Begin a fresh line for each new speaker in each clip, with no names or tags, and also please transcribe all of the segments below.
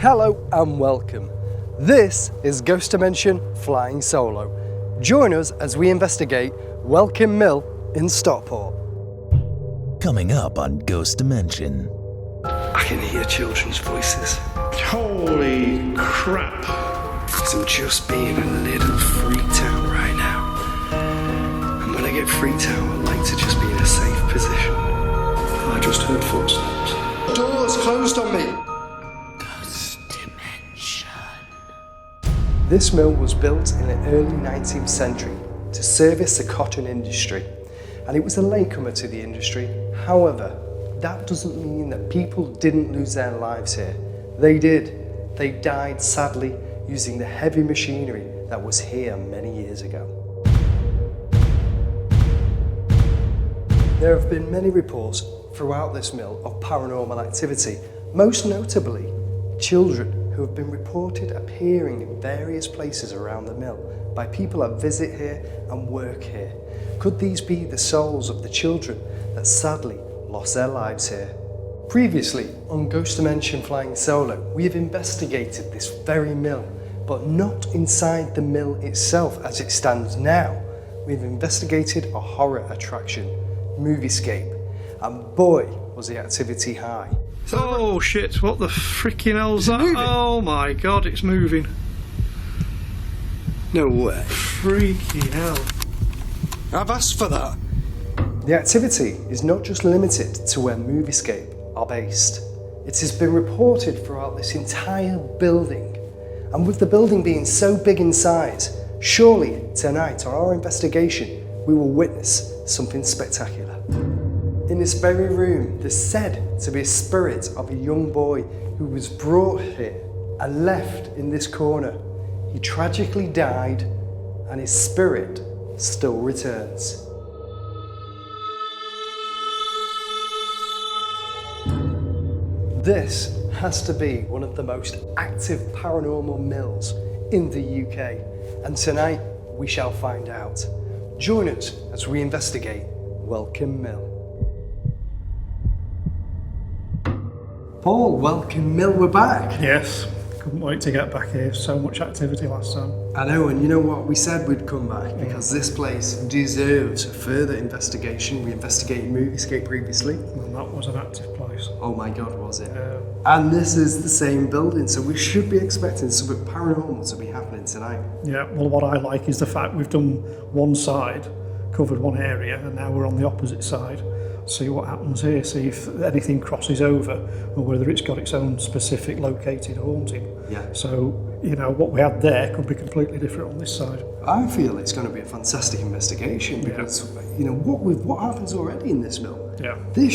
Hello and welcome. This is Ghost Dimension Flying Solo. Join us as we investigate Welkin Mill in Stockport.
Coming up on Ghost Dimension.
I can hear children's voices.
Holy crap.
I'm just being a little freaked out right now. And when I get freaked out, I like to just be in a safe position.
I just heard footsteps.
The door's closed on me.
Ghost Dimension.
This mill was built in the early 19th century to service the cotton industry, and it was a latecomer to the industry. However, that doesn't mean that people didn't lose their lives here. They did. They died sadly using the heavy machinery that was here many years ago. There have been many reports throughout this mill of paranormal activity, most notably children who have been reported appearing in various places around the mill by people that visit here and work here. Could these be the souls of the children that sadly lost their lives here? Previously on Ghost Dimension Flying Solo, we have investigated this very mill, but not inside the mill itself as it stands now. We've investigated a horror attraction, Moviescape, and boy was the activity high.
Oh shit, what the freaking hell's that?
Moving?
Oh my god, it's moving.
No way.
Freaking hell.
I've asked for that. The activity is not just limited to where Moviescape are based. It has been reported throughout this entire building. And with the building being so big in size, surely tonight on our investigation, we will witness something spectacular. In this very room, there's said to be a spirit of a young boy who was brought here and left in this corner. He tragically died, and his spirit still returns. This has to be one of the most active paranormal mills in the UK, and tonight we shall find out. Join us as we investigate Welkin Mill. Paul, Welkin Mill, we're back.
Yes, couldn't wait to get back here. So much activity last time.
I know, and you know what? We said we'd come back because this place deserves further investigation. We investigated Moviescape previously.
And that was an active place.
Oh my God, was it?
Yeah.
And this is the same building, so we should be expecting something paranormal to be happening tonight.
Yeah, well what I like is the fact we've done one side, covered one area, and now we're on the opposite side. See what happens here, see if anything crosses over or whether it's got its own specific located haunting.
Yeah.
So, you know, what we had there could be completely different on this side.
I feel it's going to be a fantastic investigation because, you know, what happens already in this mill?
Yeah.
It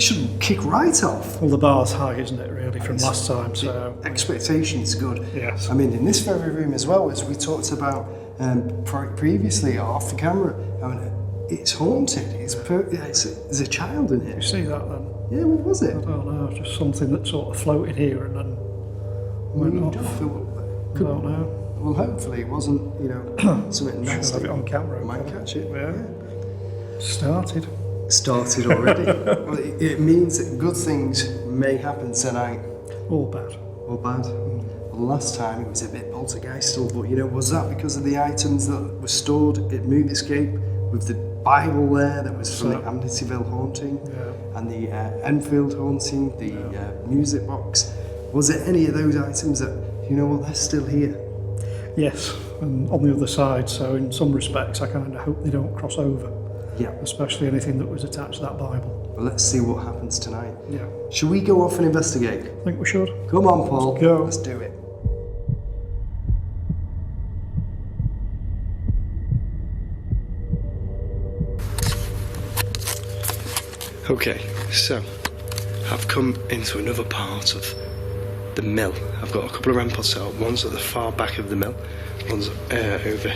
should kick right off.
Well, the bar's high, isn't it, really, from last time, so...
Expectation's good.
Yes.
I mean, in this very room as well, as we talked about previously off the camera, I mean, it's haunted. There's a child in here.
You see that then?
Yeah, what was it?
I don't know, just something that sort of floated here and then went off. I don't know.
Well, hopefully it wasn't, you know, something
Should
nasty.
have it on camera.
Might catch it.
Yeah. Started.
Started already. Well, it means that good things may happen tonight.
All bad.
Or bad. Well, last time it was a bit poltergeistal, but you know, was that because of the items that were stored at Moviescape with the Bible there that was from the Amityville haunting and the Enfield haunting, the music box? Was it any of those items that, you know what, they're still here?
Yes, and on the other side, so in some respects I kind of hope they don't cross over.
Yeah.
Especially anything that was attached to that Bible.
Well, let's see what happens tonight.
Yeah.
Should we go off and investigate?
I think we should.
Come on, Paul.
Let's go.
Let's do it. Okay, so I've come into another part of the mill. I've got a couple of ramparts set up. One's at the far back of the mill, one's over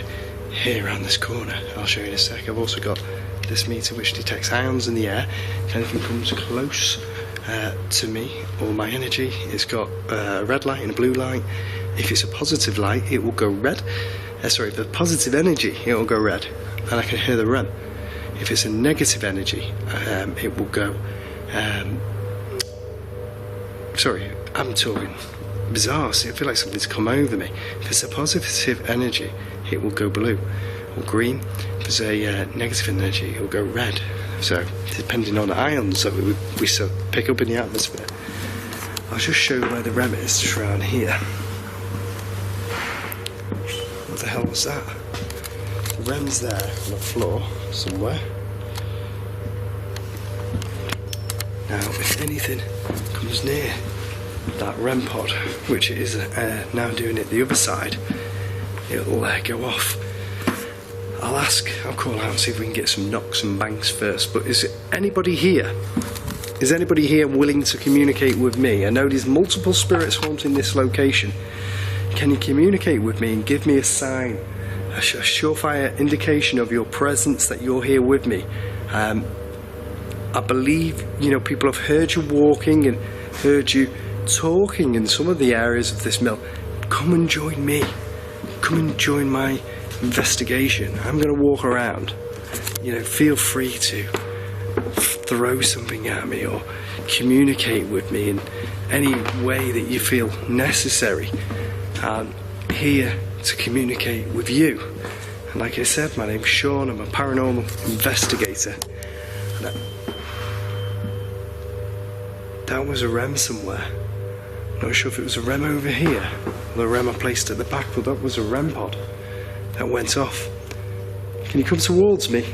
here around this corner. I'll show you in a sec. I've also got this meter which detects ions in the air. If anything comes close to me or my energy, it's got a red light and a blue light. If it's a positive light, it will go red. If the positive energy, it will go red, and I can hear the REM. If it's a negative energy, it will go I'm talking bizarre. See, I feel like something's come over me. If it's a positive energy, it will go blue or green. If it's a negative energy, it will go red. So, depending on the ions that we sort of pick up in the atmosphere. I'll just show you where the REM is, just around here. What the hell was that? The REM's there on the floor somewhere. Now, if anything comes near that REM pod, which it is now doing it the other side, it'll go off. I'll call out and see if we can get some knocks and bangs first. But is anybody here? Is anybody here willing to communicate with me? I know there's multiple spirits haunting this location. Can you communicate with me and give me a sign, a surefire indication of your presence, that you're here with me? I believe, people have heard you walking and heard you talking in some of the areas of this mill. Come and join me. Come and join my investigation. I'm going to walk around. Feel free to throw something at me or communicate with me in any way that you feel necessary. I'm here to communicate with you. And like I said, my name's Sean. I'm a paranormal investigator. That was a REM somewhere. Not sure if it was a REM over here or the REM I placed at the back, but that was a REM pod that went off. Can you come towards me?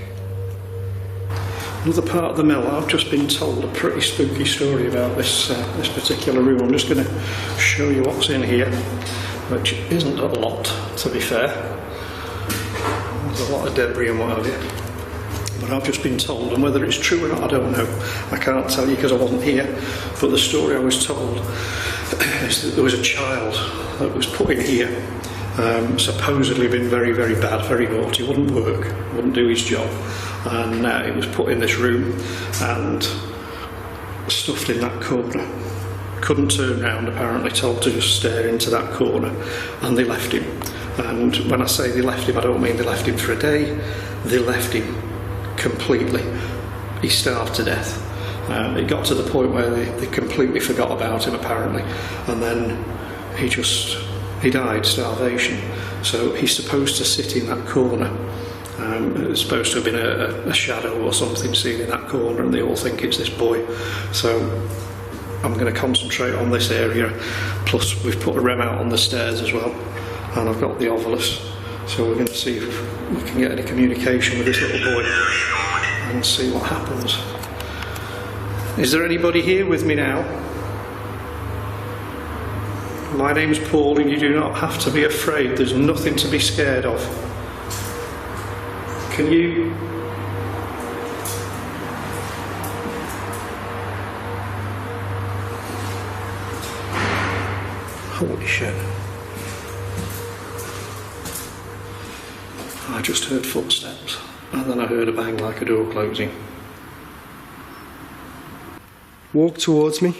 Another part of the mill. I've just been told a pretty spooky story about this particular room. I'm just going to show you what's in here, which isn't a lot, to be fair. There's a lot of debris and what have you. But I've just been told, and whether it's true or not, I don't know. I can't tell you because I wasn't here. But the story I was told is that there was a child that was put in here, supposedly been very, very bad, very naughty, wouldn't work, wouldn't do his job. And it was put in this room and stuffed in that corner. Couldn't turn round, apparently, told to just stare into that corner. And they left him. And when I say they left him, I don't mean they left him for a day. They left him completely. He starved to death. It got to the point where they completely forgot about him, apparently. And then he died, starvation. So he's supposed to sit in that corner. It's supposed to have been a shadow or something seen in that corner, and they all think it's this boy. So I'm going to concentrate on this area. Plus we've put a REM out on the stairs as well, and I've got the ovilus. So we're going to see if we can get any communication with this little boy and see what happens. Is there anybody here with me now? My name's Paul, and you do not have to be afraid. There's nothing to be scared of. Can you... Holy shit. I just heard footsteps, and then I heard a bang like a door closing.
Walk towards me.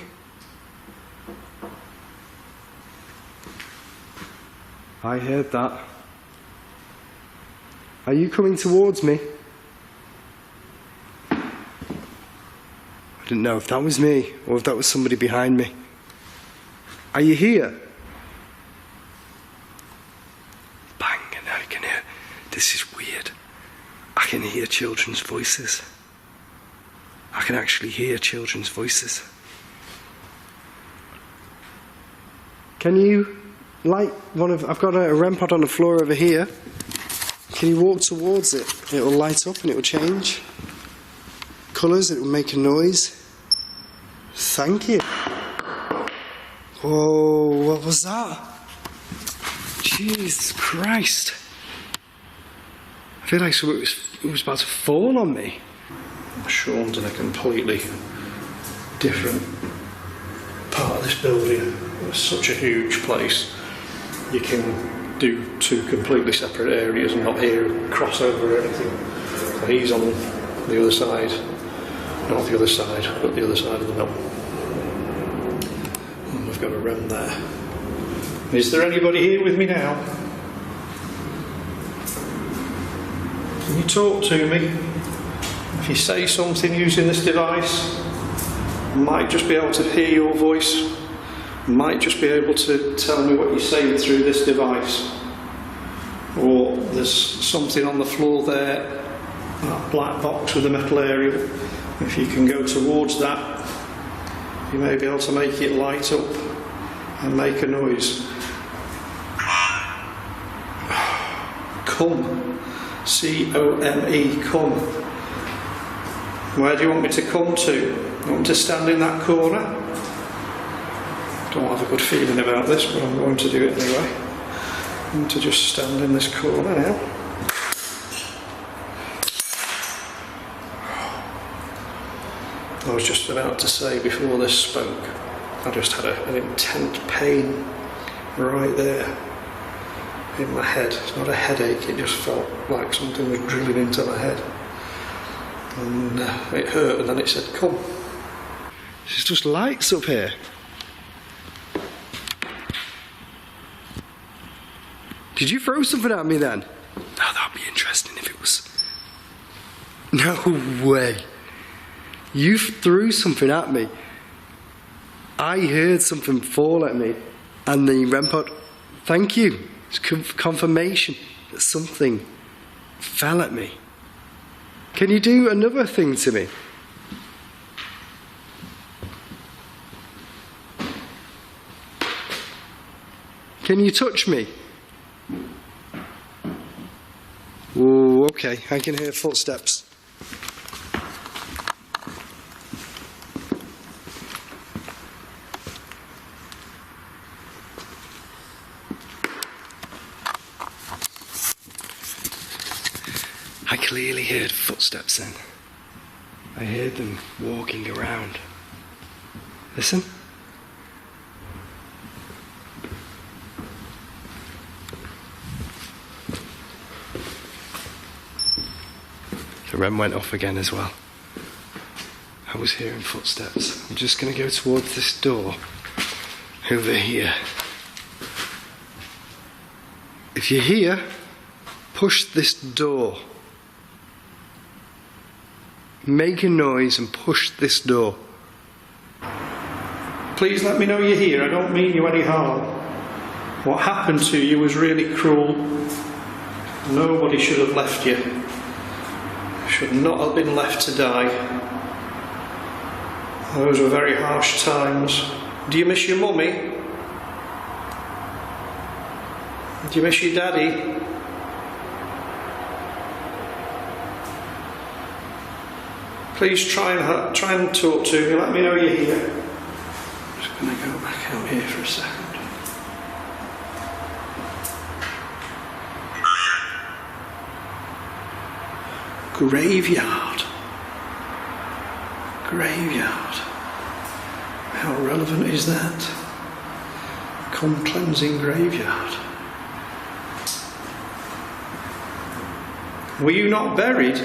I heard that. Are you coming towards me? I didn't know if that was me or if that was somebody behind me. Are you here? Bang, and I can hear. This is weird. I can hear children's voices. I can actually hear children's voices. Can you light one of... I've got a REM pod on the floor over here. Can you walk towards it? It will light up and it will change colours, it will make a noise. Thank you. Whoa, what was that? Jesus Christ. I feel like it was about to fall on me.
Sean's in a completely different part of this building. It's such a huge place. You can do two completely separate areas and not hear crossover or anything. So he's on the other side, not the other side, but the other side of the mill. And we've got a REM there. Is there anybody here with me now? Can you talk to me? If you say something using this device, I might just be able to hear your voice might just be able to tell me what you're saying through this device. Or there's something on the floor there, that black box with the metal area. If you can go towards that, you may be able to make it light up and make a noise. Come. C-O-M-E, come. Where do you want me to come to? You want me to stand in that corner? Don't have a good feeling about this, but I'm going to do it anyway. I'm going to just stand in this corner now. I was just about to say before this spoke, I just had an intense pain right there in my head. It's not a headache, it just felt like something was drilling into my head. And it hurt, and then it said, come. There's just lights up here.
Did you throw something at me then? Oh, that'd be interesting if it was... No way. You threw something at me. I heard something fall at me, and the REM pod... Thank you. It's confirmation that something fell at me. Can you do another thing to me? Can you touch me? Oh, okay. I can hear footsteps. I clearly heard footsteps then. I heard them walking around. Listen. The REM went off again as well. I was hearing footsteps. I'm just going to go towards this door over here. If you're here, push this door. Make a noise and push this door.
Please let me know you're here. I don't mean you any harm. What happened to you was really cruel. Nobody should have left you. Should not have been left to die. Those were very harsh times. Do you miss your mummy? Do you miss your daddy? Please try and talk to me. Let me know you're here. I'm just going to go back out here for a second. Graveyard. Graveyard. How relevant is that? Come cleansing graveyard. Were you not buried?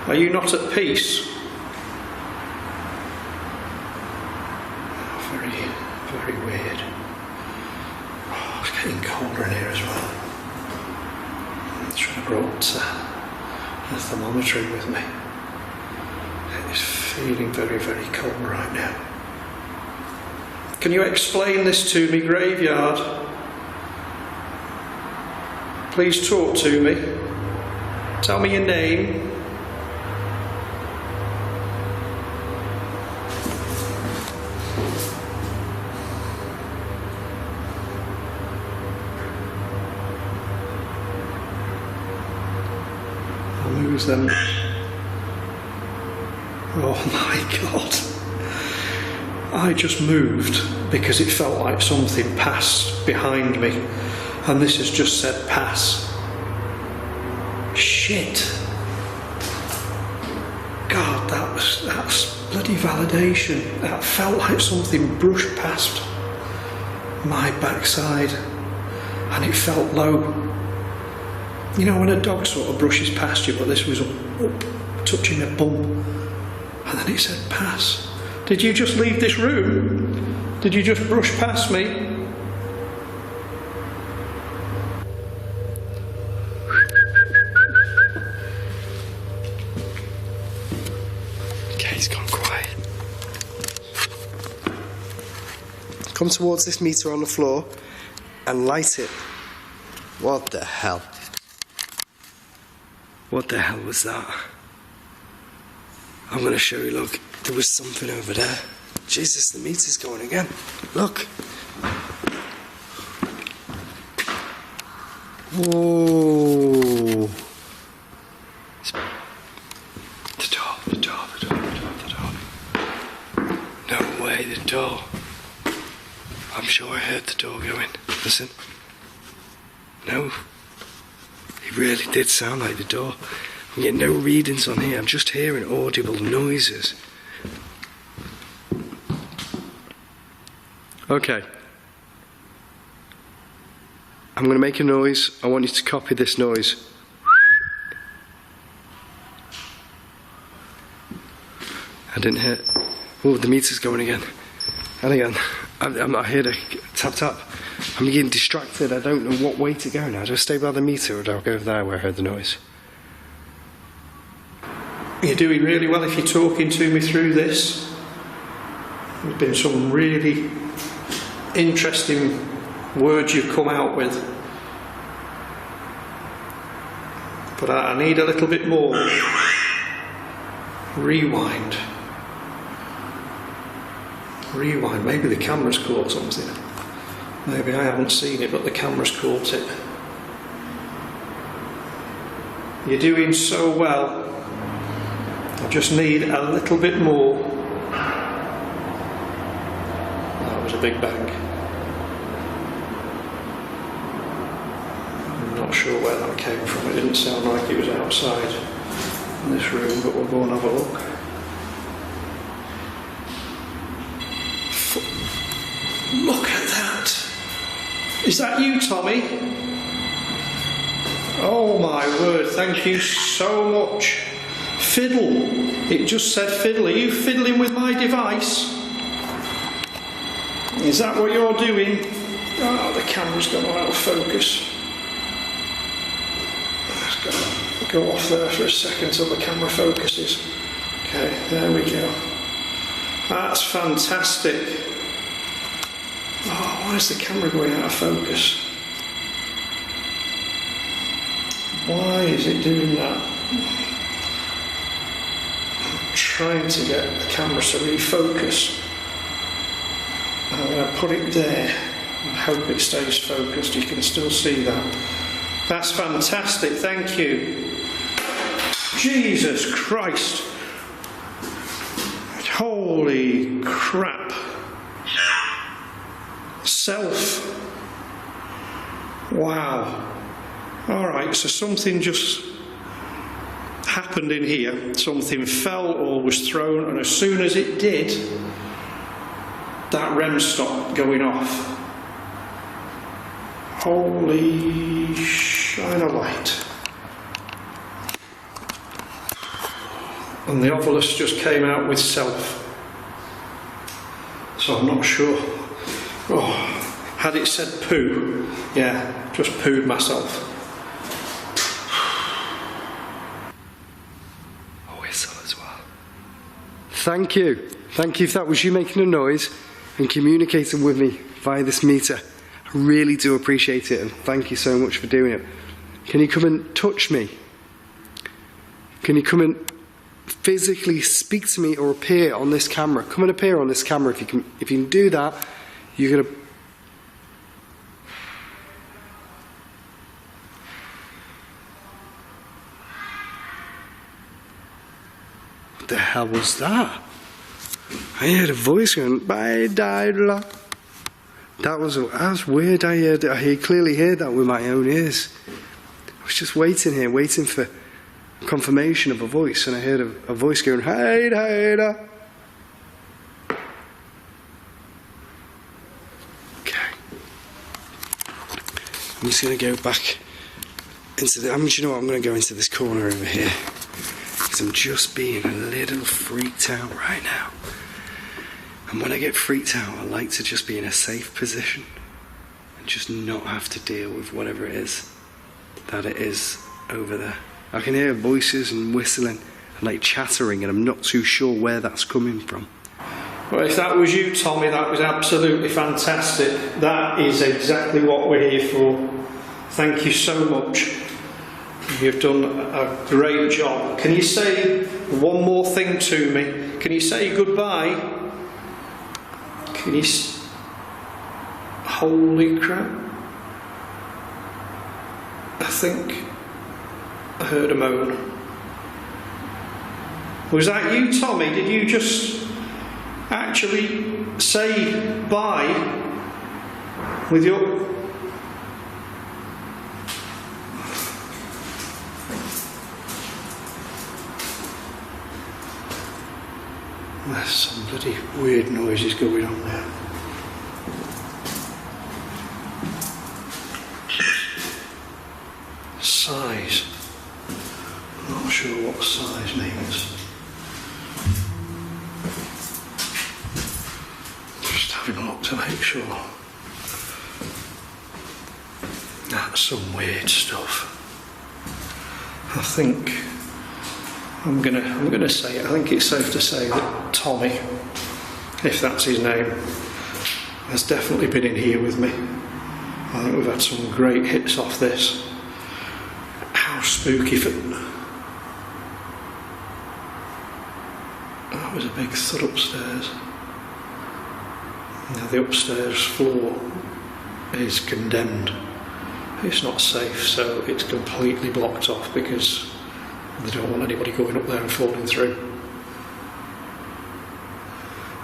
Are you not at peace? Very, very weird. Oh, it's getting colder in here as well. I should have brought a thermometer with me. It is feeling very, very cold right now. Can you explain this to me, graveyard? Please talk to me. Tell me your name. Lose them. Oh my God. I just moved because it felt like something passed behind me, and this has just said pass. Shit. God, that's bloody validation. That felt like something brushed past my backside, and it felt low. You know when a dog sort of brushes past you, but this was up touching a bum, and then it said pass. Did you just leave this room? Did you just brush past me?
Okay, he's gone quiet. come towards this meter on the floor and light it. What the hell? What the hell was that? I'm going to show you, look, there was something over there. Jesus, the meter's going again. Look. Whoa. The door. No way, the door. I'm sure I heard the door going. Listen. No. It really did sound like the door. I'm getting no readings on here. I'm just hearing audible noises. Okay. I'm going to make a noise. I want you to copy this noise. I didn't hear. Oh, the meter's going again. And again. I heard a tap tap. I'm getting distracted. I don't know what way to go now. Do I stay by the meter or do I go over there where I heard the noise?
You're doing really well if you're talking to me through this. There's been some really interesting words you've come out with. But I need a little bit more. Rewind. Rewind. Maybe the camera's caught something. Maybe I haven't seen it, but the camera's caught it. You're doing so well. I just need a little bit more. That was a big bang. I'm not sure where that came from. It didn't sound like it was outside in this room, but we'll go and have a look. Look at that! Is that you, Tommy? Oh my word, thank you so much. Fiddle. It just said fiddle. Are you fiddling with my device? Is that what you're doing? Oh, the camera's gone out of focus. Let's go off there for a second till the camera focuses. Okay, there we go. That's fantastic. Oh, why is the camera going out of focus? Why is it doing that? Trying to get the camera to refocus. I'm going to put it there and hope it stays focused. You can still see that. That's fantastic, thank you. Jesus Christ. Holy crap. Self. Wow. Alright, so something just happened in here. Something fell or was thrown, and as soon as it did, that REM stopped going off. Holy shine a light. And the ovilus just came out with self. So I'm not sure. Oh, had it said poo, yeah, just pooed myself.
Thank you. Thank you if that was you making a noise and communicating with me via this meter. I really do appreciate it, and thank you so much for doing it. Can you come and touch me? Can you come and physically speak to me or appear on this camera? Come and appear on this camera. If you can do that, you're going to... What the hell was that? I heard a voice going, bye, Didla. That was weird. I clearly heard that with my own ears. I was just waiting here, waiting for confirmation of a voice, and I heard a voice going, hey, Didla. Okay. I'm just going to go back into the... you know what? I'm going to go into this corner over here. Because I'm just being a little freaked out right now. And when I get freaked out, I like to just be in a safe position and just not have to deal with whatever it is that it is over there. I can hear voices and whistling and like chattering, and I'm not too sure where that's coming from.
Well, if that was you, Tommy, that was absolutely fantastic. That is exactly what we're here for. Thank you so much. You've done a great job. Can you say one more thing to me? Can you say goodbye? Can you... Holy crap. I think I heard a moan. Was that you, Tommy? Did you just actually say bye with your... There's some bloody weird noises going on there. Size. I'm not sure what size means. Just having a look to make sure. That's some weird stuff. I think I'm gonna say it. I think it's safe to say that Tommy, if that's his name, has definitely been in here with me. I think we've had some great hits off this. How spooky for... That was a big thud upstairs. Now the upstairs floor is condemned. It's not safe, so it's completely blocked off because they don't want anybody going up there and falling through.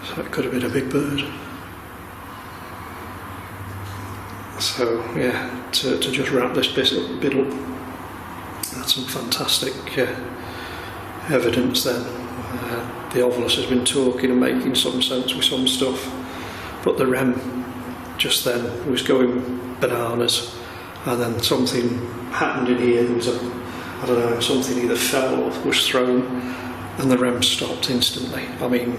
So it could have been a big bird. So yeah, to just wrap this bit up, that's some fantastic evidence then. The ovilus has been talking and making some sense with some stuff, but the REM just then was going bananas, and then something happened in here. There was I don't know, something either fell or was thrown, and the REM stopped instantly. I mean,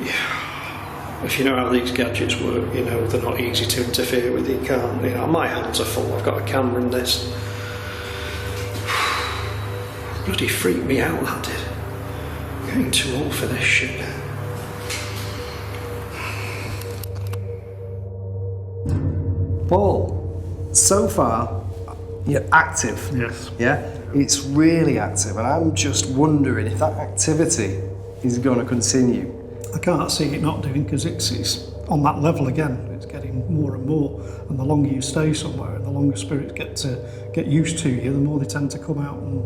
yeah, if you know how these gadgets work, you know they're not easy to interfere with. You can't, you know, my hands are full. I've got a camera in this. Bloody freaked me out, that did. I'm getting too old for this shit.
Paul, so far, you're active.
Yes.
Yeah? It's really active, and I'm just wondering if that activity is going to continue.
I can't see it not doing, because it's on that level again. It's getting more and more, and the longer you stay somewhere and the longer spirits get used to you, the more they tend to come out and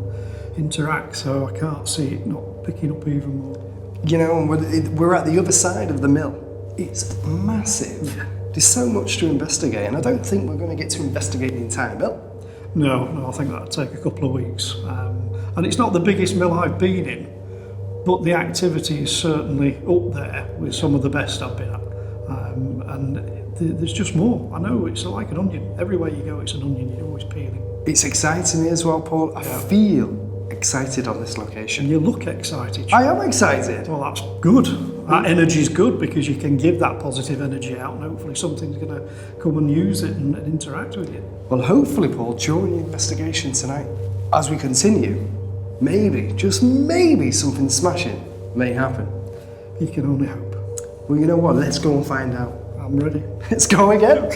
interact. So I can't see it not picking up even more.
You know, and we're at the other side of the mill. It's massive.
Yeah.
There's so much to investigate, and I don't think we're going to get to investigate the entire mill.
No, I think that'd take a couple of weeks. And it's not the biggest mill I've been in, but the activity is certainly up there with some of the best I've been at. And there's just more. I know, it's like an onion. Everywhere you go, it's an onion. You're always peeling.
It's exciting me as well, Paul. I feel excited on this location.
And you look excited.
I am excited.
Well, that's good. That energy's good, because you can give that positive energy out, and hopefully something's going to come and use it and interact with you.
Well, hopefully, Paul, during the investigation tonight, as we continue, maybe, just maybe, something smashing may happen.
You can only hope.
Well, you know what? Let's go and find out.
I'm ready.
Let's go again.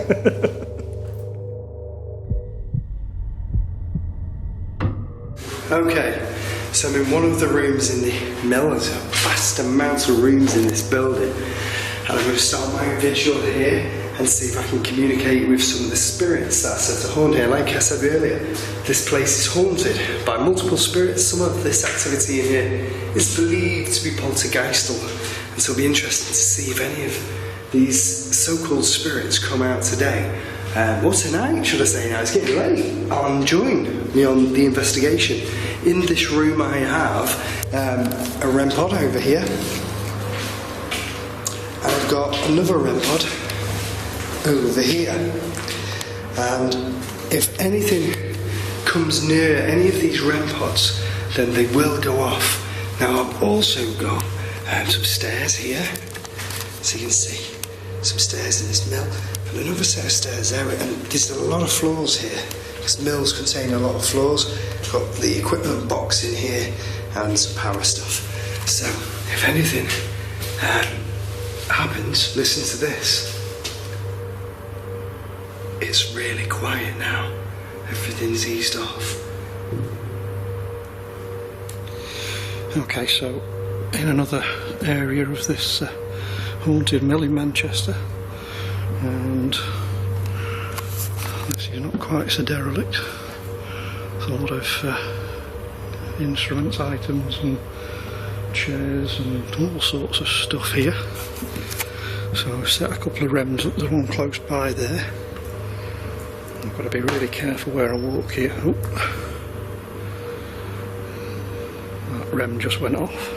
Okay, so I'm in one of the rooms in the mill. There's a vast amount of rooms in this building, and I'm going to start my vigil here and see if I can communicate with some of the spirits that are said to haunt here. Like I said earlier, this place is haunted by multiple spirits. Some of this activity in here is believed to be poltergeistal, and so it'll be interesting to see if any of these so-called spirits come out today. Or tonight, should I say now, it's getting late, and join me on the investigation. In this room I have a REM pod over here, and I've got another REM pod over here, and if anything comes near any of these REM pods, then they will go off. Now I've also got some stairs here, so you can see some stairs in this mill, and another set of stairs there, and there's a lot of floors here, because mills contain a lot of floors. I've got the equipment box in here, and some power stuff. So, if anything happens, listen to this. It's really quiet now. Everything's eased off.
Okay, so in another area of this haunted mill in Manchester, and this is not quite so derelict. There's a lot of instruments, items and chairs and all sorts of stuff here. So I've set a couple of rems up, there's one close by there. I've got to be really careful where I walk here. Oh. That rem just went off.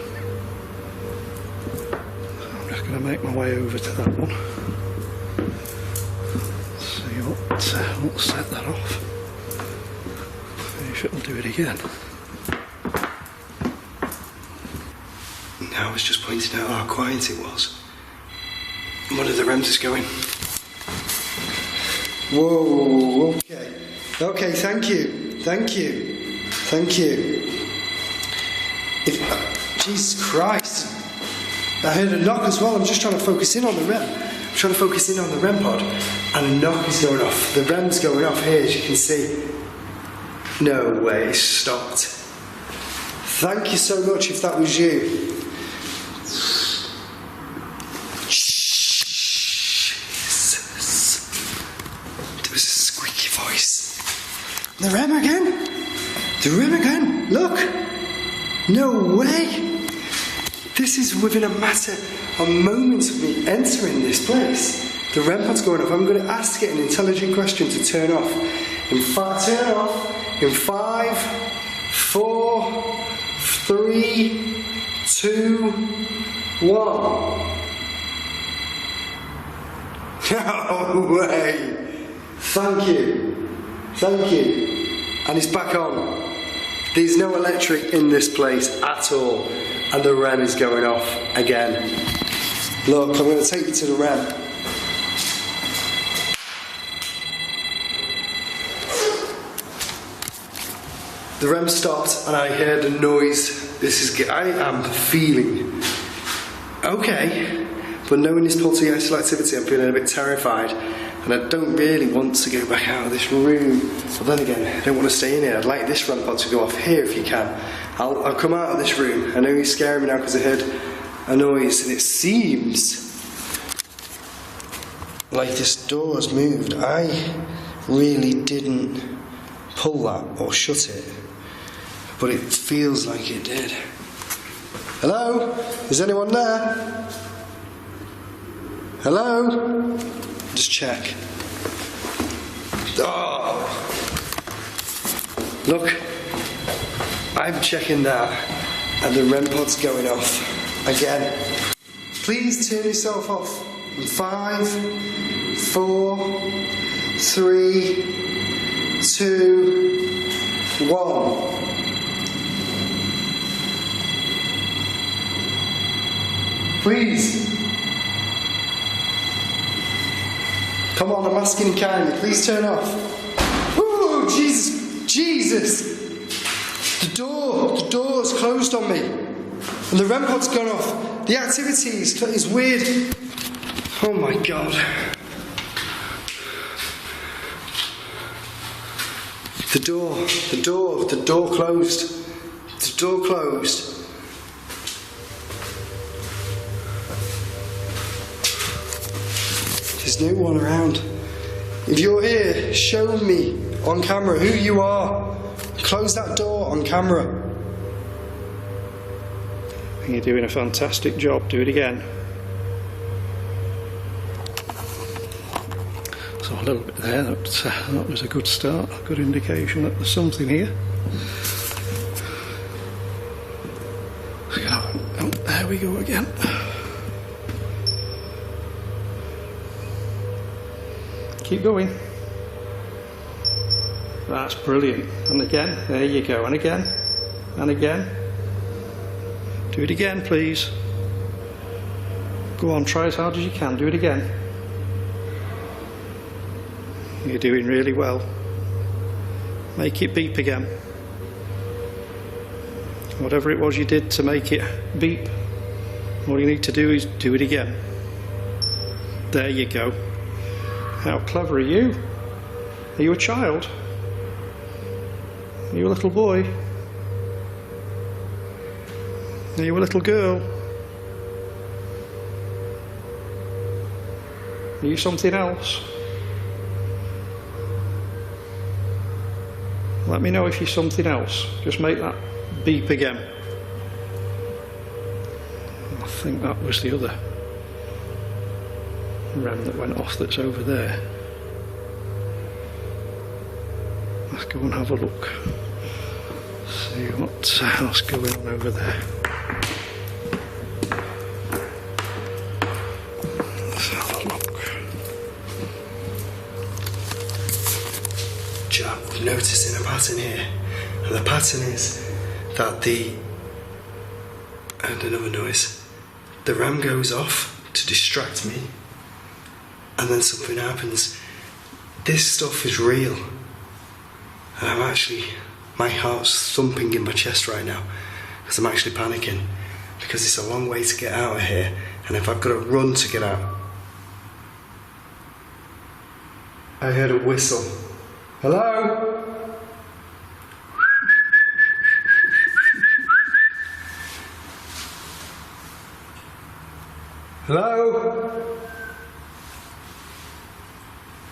So I'm just going to make my way over to that one. See what'll set that off. See if it'll do it again.
Now I was just pointing out how quiet it was. One of the rems is going. Whoa, okay. Okay, thank you. Thank you. Thank you. Jesus Christ. I heard a knock as well. I'm just trying to focus in on the rem. I'm trying to focus in on the rem pod. And a knock is going off. The rem's going off here, as you can see. No way, it's stopped. Thank you so much if that was you. The rem again? The rem again? Look! No way! This is within a matter of moments of me entering this place. The rem pod's going off. I'm going to ask it an intelligent question to turn off. Turn off. In 5, 4, 3, 2, 1. No way! Thank you. Thank you. And it's back on. There's no electric in this place at all. And the rem is going off again. Look, I'm going to take you to the rem. The rem stopped and I heard a noise. I am feeling okay. But knowing this poltergeist activity, I'm feeling a bit terrified. And I don't really want to go back out of this room. But then again, I don't want to stay in here. I'd like this rem pod to go off here if you can. I'll come out of this room. I know you're scaring me now because I heard a noise and it seems like this door has moved. I really didn't pull that or shut it, but it feels like it did. Hello? Is anyone there? Hello? Just check. Oh! Look, I'm checking that and the REM pod's going off again. Please turn yourself off in 5, 4, 3, 2, 1. Please. Come on, I'm asking kindly. Please turn off. Ooh, Jesus. Jesus. The door's closed on me. And the REM pod's gone off. The activity is weird. Oh my God. The door closed. The door closed. There's no one around. If you're here, show me on camera who you are. Close that door on camera.
You're doing a fantastic job. Do it again. So a little bit there. That was a good start. A good indication that there's something here. Oh, there we go again. Keep going. That's brilliant. And again, there you go. And again. And again. Do it again, please. Go on, try as hard as you can. Do it again. You're doing really well. Make it beep again. Whatever it was you did to make it beep, All you need to do is do it again. There you go. How clever are you? Are you a child? Are you a little boy? Are you a little girl? Are you something else? Let me know if you're something else. Just make that beep again. I think that was the other ram that went off that's over there. Let's go and have a look. See what else going on over there. Let's have a look.
I'm noticing a pattern here, and the pattern is that and another noise, the ram goes off to distract me, and then something happens. This stuff is real, and my heart's thumping in my chest right now, because I'm actually panicking, because it's a long way to get out of here, and if I've got to run to get out. I heard a whistle. Hello? Hello?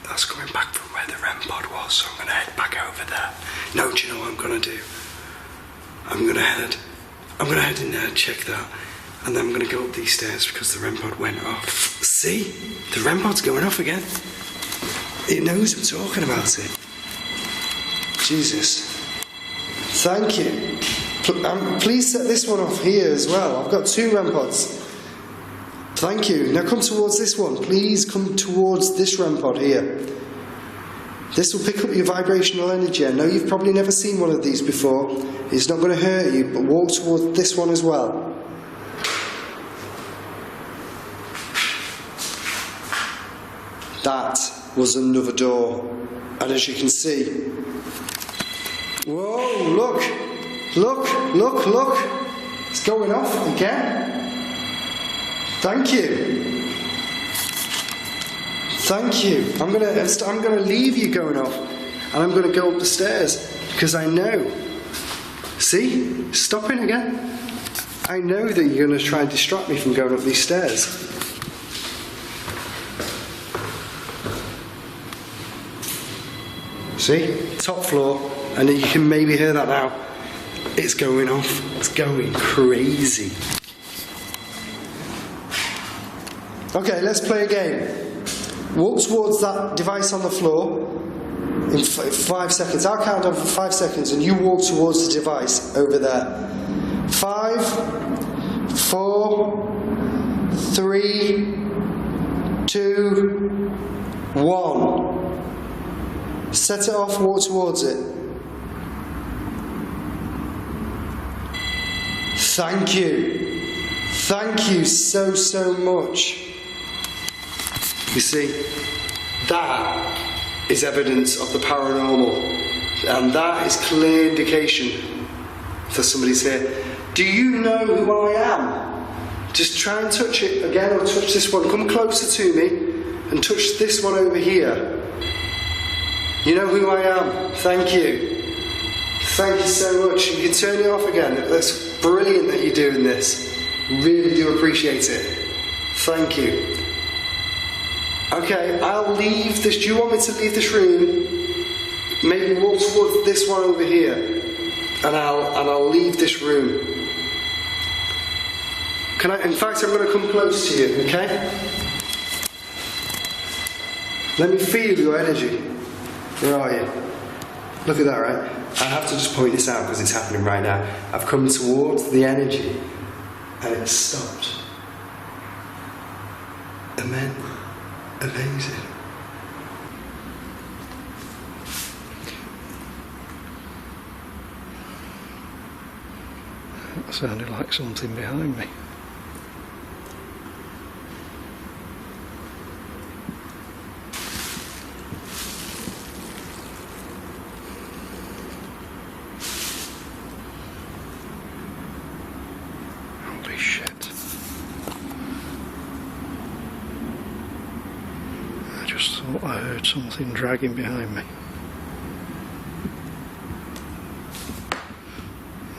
That's coming back from where the REM pod was, so I'm going to head back over there. No, do you know what I'm going to do? I'm going to head in there and check that, and then I'm going to go up these stairs because the REM pod went off. See? The REM pod's going off again. It knows I'm talking about it. Jesus. Thank you. Please set this one off here as well. I've got 2 REM pods. Thank you. Now come towards this one. Please come towards this REM pod here. This will pick up your vibrational energy. I know you've probably never seen one of these before. It's not going to hurt you, but walk towards this one as well. That was another door. And as you can see... Whoa, look! Look, look, look! It's going off again. Thank you. Thank you. I'm gonna leave you going off, and I'm gonna go up the stairs because I know. See, stopping again. I know that you're gonna try and distract me from going up these stairs. See, top floor, and you can maybe hear that now. It's going off. It's going crazy. Okay, let's play a game. Walk towards that device on the floor in 5 seconds. I'll count down for 5 seconds and you walk towards the device over there. 5, 4, 3, 2, 1. Set it off, walk towards it. Thank you. Thank you so, so much. You see, that is evidence of the paranormal, and that is clear indication that somebody's here. Do you know who I am? Just try and touch it again, or touch this one. Come closer to me and touch this one over here. You know who I am. Thank you. Thank you so much. You can turn it off again. That's brilliant that you're doing this. Really do appreciate it. Thank you. Okay, I'll leave this. Do you want me to leave this room? Maybe walk towards this one over here, and I'll leave this room. Can I? In fact, I'm going to come close to you. Okay? Let me feel your energy. Where are you? Look at that, right? I have to just point this out because it's happening right now. I've come towards the energy, and it's stopped. And then. Amazing.
That sounded like something behind me. Holy shit. just thought I heard something dragging behind me.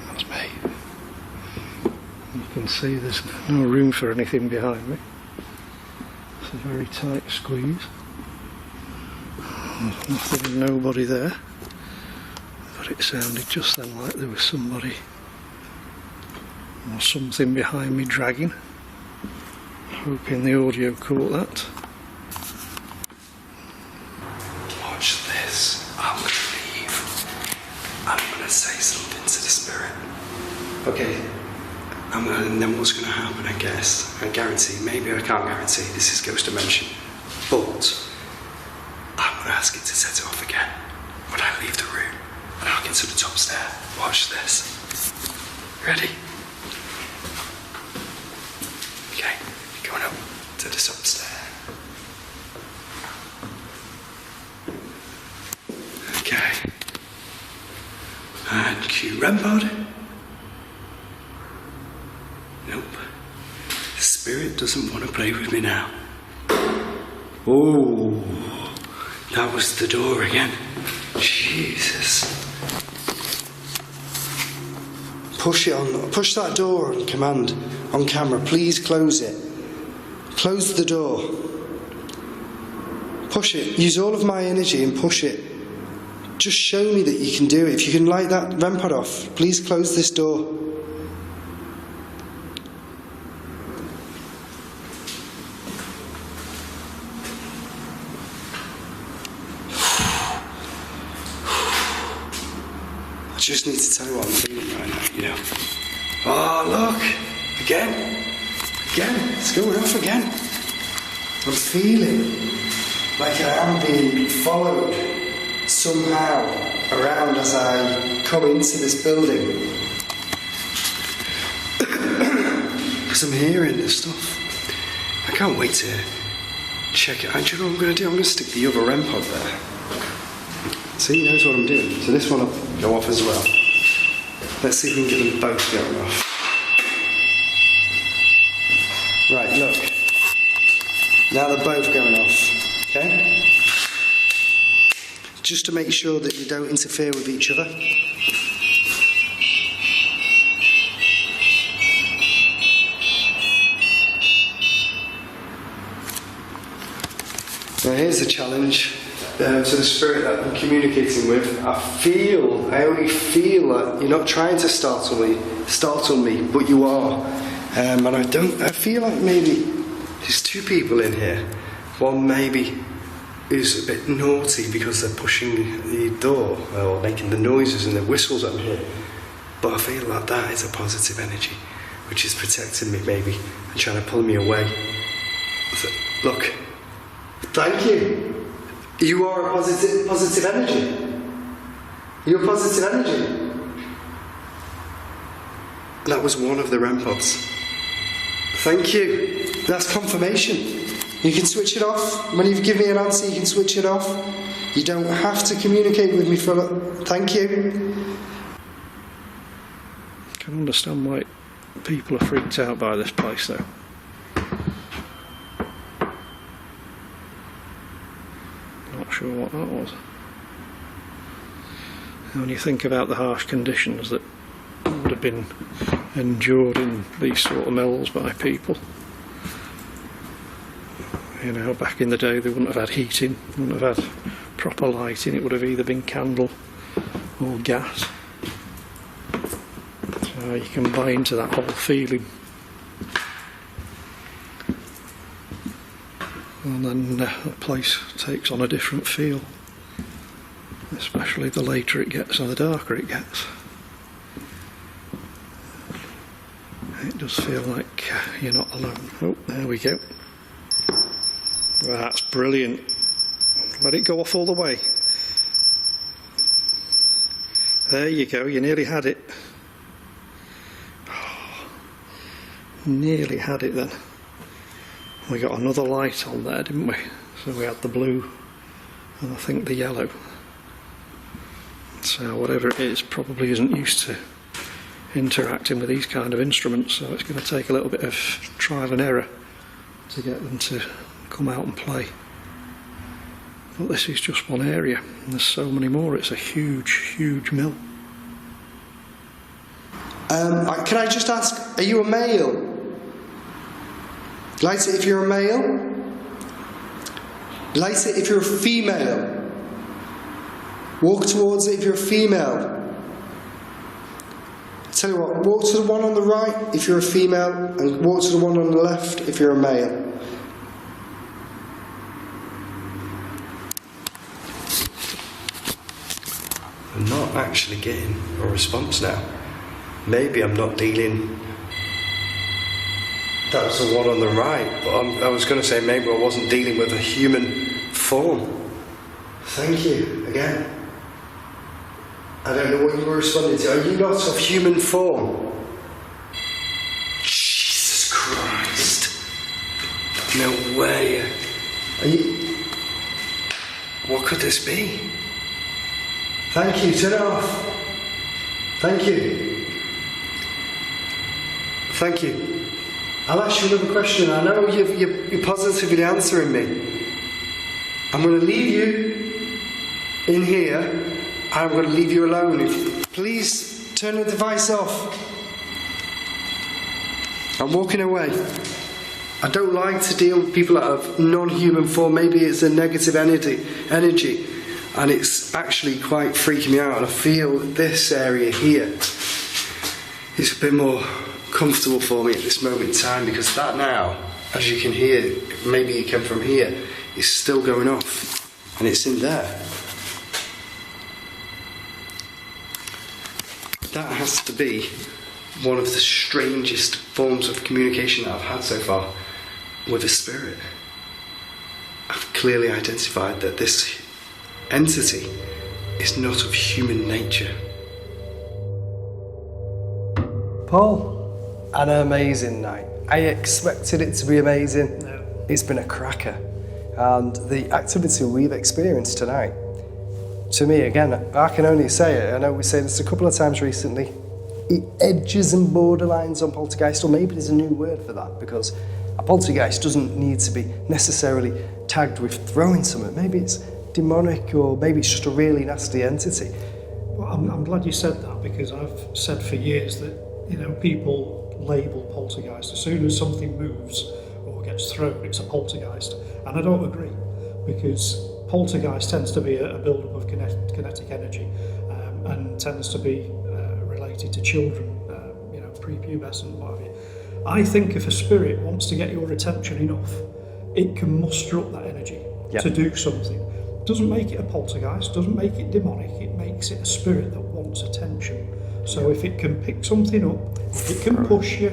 That's me. You can see there's no room for anything behind me. It's a very tight squeeze. There's nothing, nobody there. But it sounded just then like there was somebody or something behind me dragging. Hoping the audio caught that.
Watch this. I'm going to leave. I'm going to say something to the spirit. Okay. And then what's going to happen, I guess? I guarantee, maybe I can't guarantee, this is Ghost Dimension. But I'm going to ask it to set it off again when I leave the room. And I'll get to the top stair. Watch this. Ready? Okay, going up to the top stair. Okay. And cue REM pod. Nope. The spirit doesn't want to play with me now. Oh, that was the door again. Jesus. Push it on. Push that door on command, on camera. Please close it. Close the door. Push it. Use all of my energy and push it. Just show me that you can do it. If you can light that REM pod off, please close this door. I just need to tell you what I'm feeling right now, you know. Oh, look! Again! Again! It's going off again! I'm feeling like I am being followed somehow around as I come into this building. Because I'm hearing this stuff. I can't wait to check it out. Do you know what I'm going to do? I'm going to stick the other REM pod there. See, he knows what I'm doing. So this one will go off as well. Let's see if we can get them both going off. Right, look. Now they're both going off. Okay? Just to make sure that they don't interfere with each other. Now here's the challenge. To the spirit that I'm communicating with, I only feel that you're not trying to startle me, but you are. And I feel like maybe there's two people in here. One maybe is a bit naughty because they're pushing the door or making the noises and the whistles I'm hearing. But I feel like that is a positive energy, which is protecting me maybe and trying to pull me away. Look, thank you. You are a positive energy. You're positive energy. That was one of the REM pods. Thank you. That's confirmation. You can switch it off. When you give me an answer, you can switch it off. You don't have to communicate with me, Philip. Thank you.
I can understand why people are freaked out by this place, though. Not sure what that was. And when you think about the harsh conditions that would have been endured in these sort of mills by people, you know, back in the day they wouldn't have had heating, wouldn't have had proper lighting, it would have either been candle or gas. So you can buy into that whole feeling. And then the place takes on a different feel, especially the later it gets and the darker it gets. It does feel like you're not alone. Oh, there we go. That's brilliant. Let it go off all the way. There you go, you nearly had it. Oh, nearly had it then. We got another light on there, didn't we? So we had the blue and I think the yellow. So whatever it is probably isn't used to interacting with these kind of instruments, so it's going to take a little bit of trial and error to get them to come out and play. But this is just one area, and there's so many more. It's a huge, huge mill.
Can I just ask, are you a male? Light it if you're a male. Light it if you're a female. Walk towards it if you're a female. I tell you what, walk to the one on the right if you're a female, and walk to the one on the left if you're a male. I'm not actually getting a response now. Maybe I'm not dealing... That was the one on the right, but I was going to say maybe I wasn't dealing with a human form. Thank you, again. I don't know what you were responding to. Are you not of human form? Jesus Christ. No way. Are you... What could this be? Thank you, turn it off. Thank you. Thank you. I'll ask you another question. I know you're positively answering me. I'm going to leave you in here, and I'm going to leave you alone. Please turn the device off. I'm walking away. I don't like to deal with people that have non-human form. Maybe it's a negative energy, and it's actually quite freaking me out. And I feel this area here is a bit more comfortable for me at this moment in time, because that now, as you can hear, maybe you come from here, is still going off, and it's in there. That has to be one of the strangest forms of communication that I've had so far with a spirit. I've clearly identified that this entity is not of human nature. Paul, an amazing night. I expected it to be amazing.
No.
It's been a cracker. And the activity we've experienced tonight, to me, again, I can only say it, I know we said this a couple of times recently, it edges and borderlines on poltergeist, or maybe there's a new word for that, because a poltergeist doesn't need to be necessarily tagged with throwing something. Maybe it's demonic, or maybe it's just a really nasty entity.
Well, I'm glad you said that, because I've said for years that, you know, people label poltergeist. As soon as something moves or gets thrown, it's a poltergeist. And I don't agree, because poltergeist tends to be a build-up of kinetic energy, and tends to be related to children, you know, prepubescent, what have you. I think if a spirit wants to get your attention enough, it can muster up that energy to do something. Doesn't make it a poltergeist, doesn't make it demonic, it makes it a spirit that wants attention. So if it can pick something up, it can push you,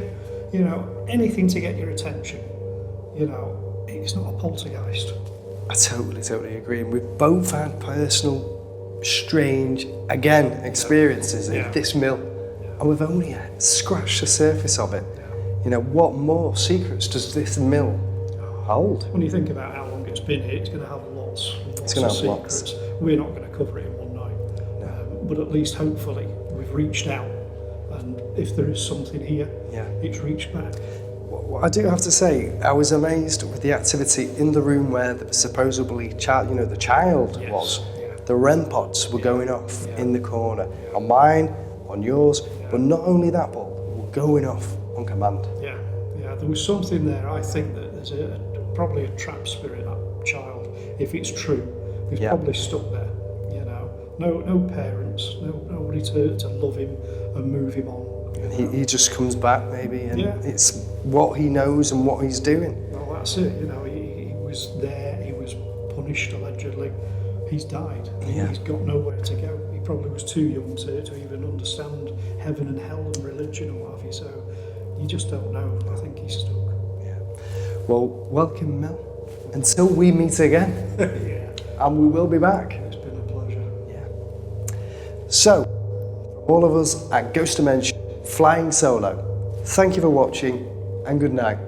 you know, anything to get your attention, you know, it's not a poltergeist.
I totally agree. And we've both had personal, strange, again, experiences in this mill. And we've only scratched the surface of it. You know, what more secrets does this mill hold?
When you think about how long it's been here, it's going to have lots of secrets.
Lots.
We're not going to cover it in one night. But at least, hopefully, we've reached out. And if there is something here, it's reached back.
What I do have to say, I was amazed with the activity in the room where the supposedly child, you know, the child was. The REM pods were going off in the corner. On mine, on yours, but not only that, but were going off on command.
Yeah, there was something there. I think that there's probably a trapped spirit, that child, if it's true. He's probably stuck there, you know. No parents, nobody to love him and move him on.
He just comes back maybe, and it's what he knows and what he's doing.
Well, that's it, you know, he was there, he was punished allegedly, he's died, he's got nowhere to go. He probably was too young to even understand heaven and hell and religion and what have you, so you just don't know. I think he's stuck.
Yeah. Well, welcome, Mel. Until we meet again. And we will be back.
It's been a pleasure.
Yeah. So, from all of us at Ghost Dimension, Flying Solo, thank you for watching, and good night.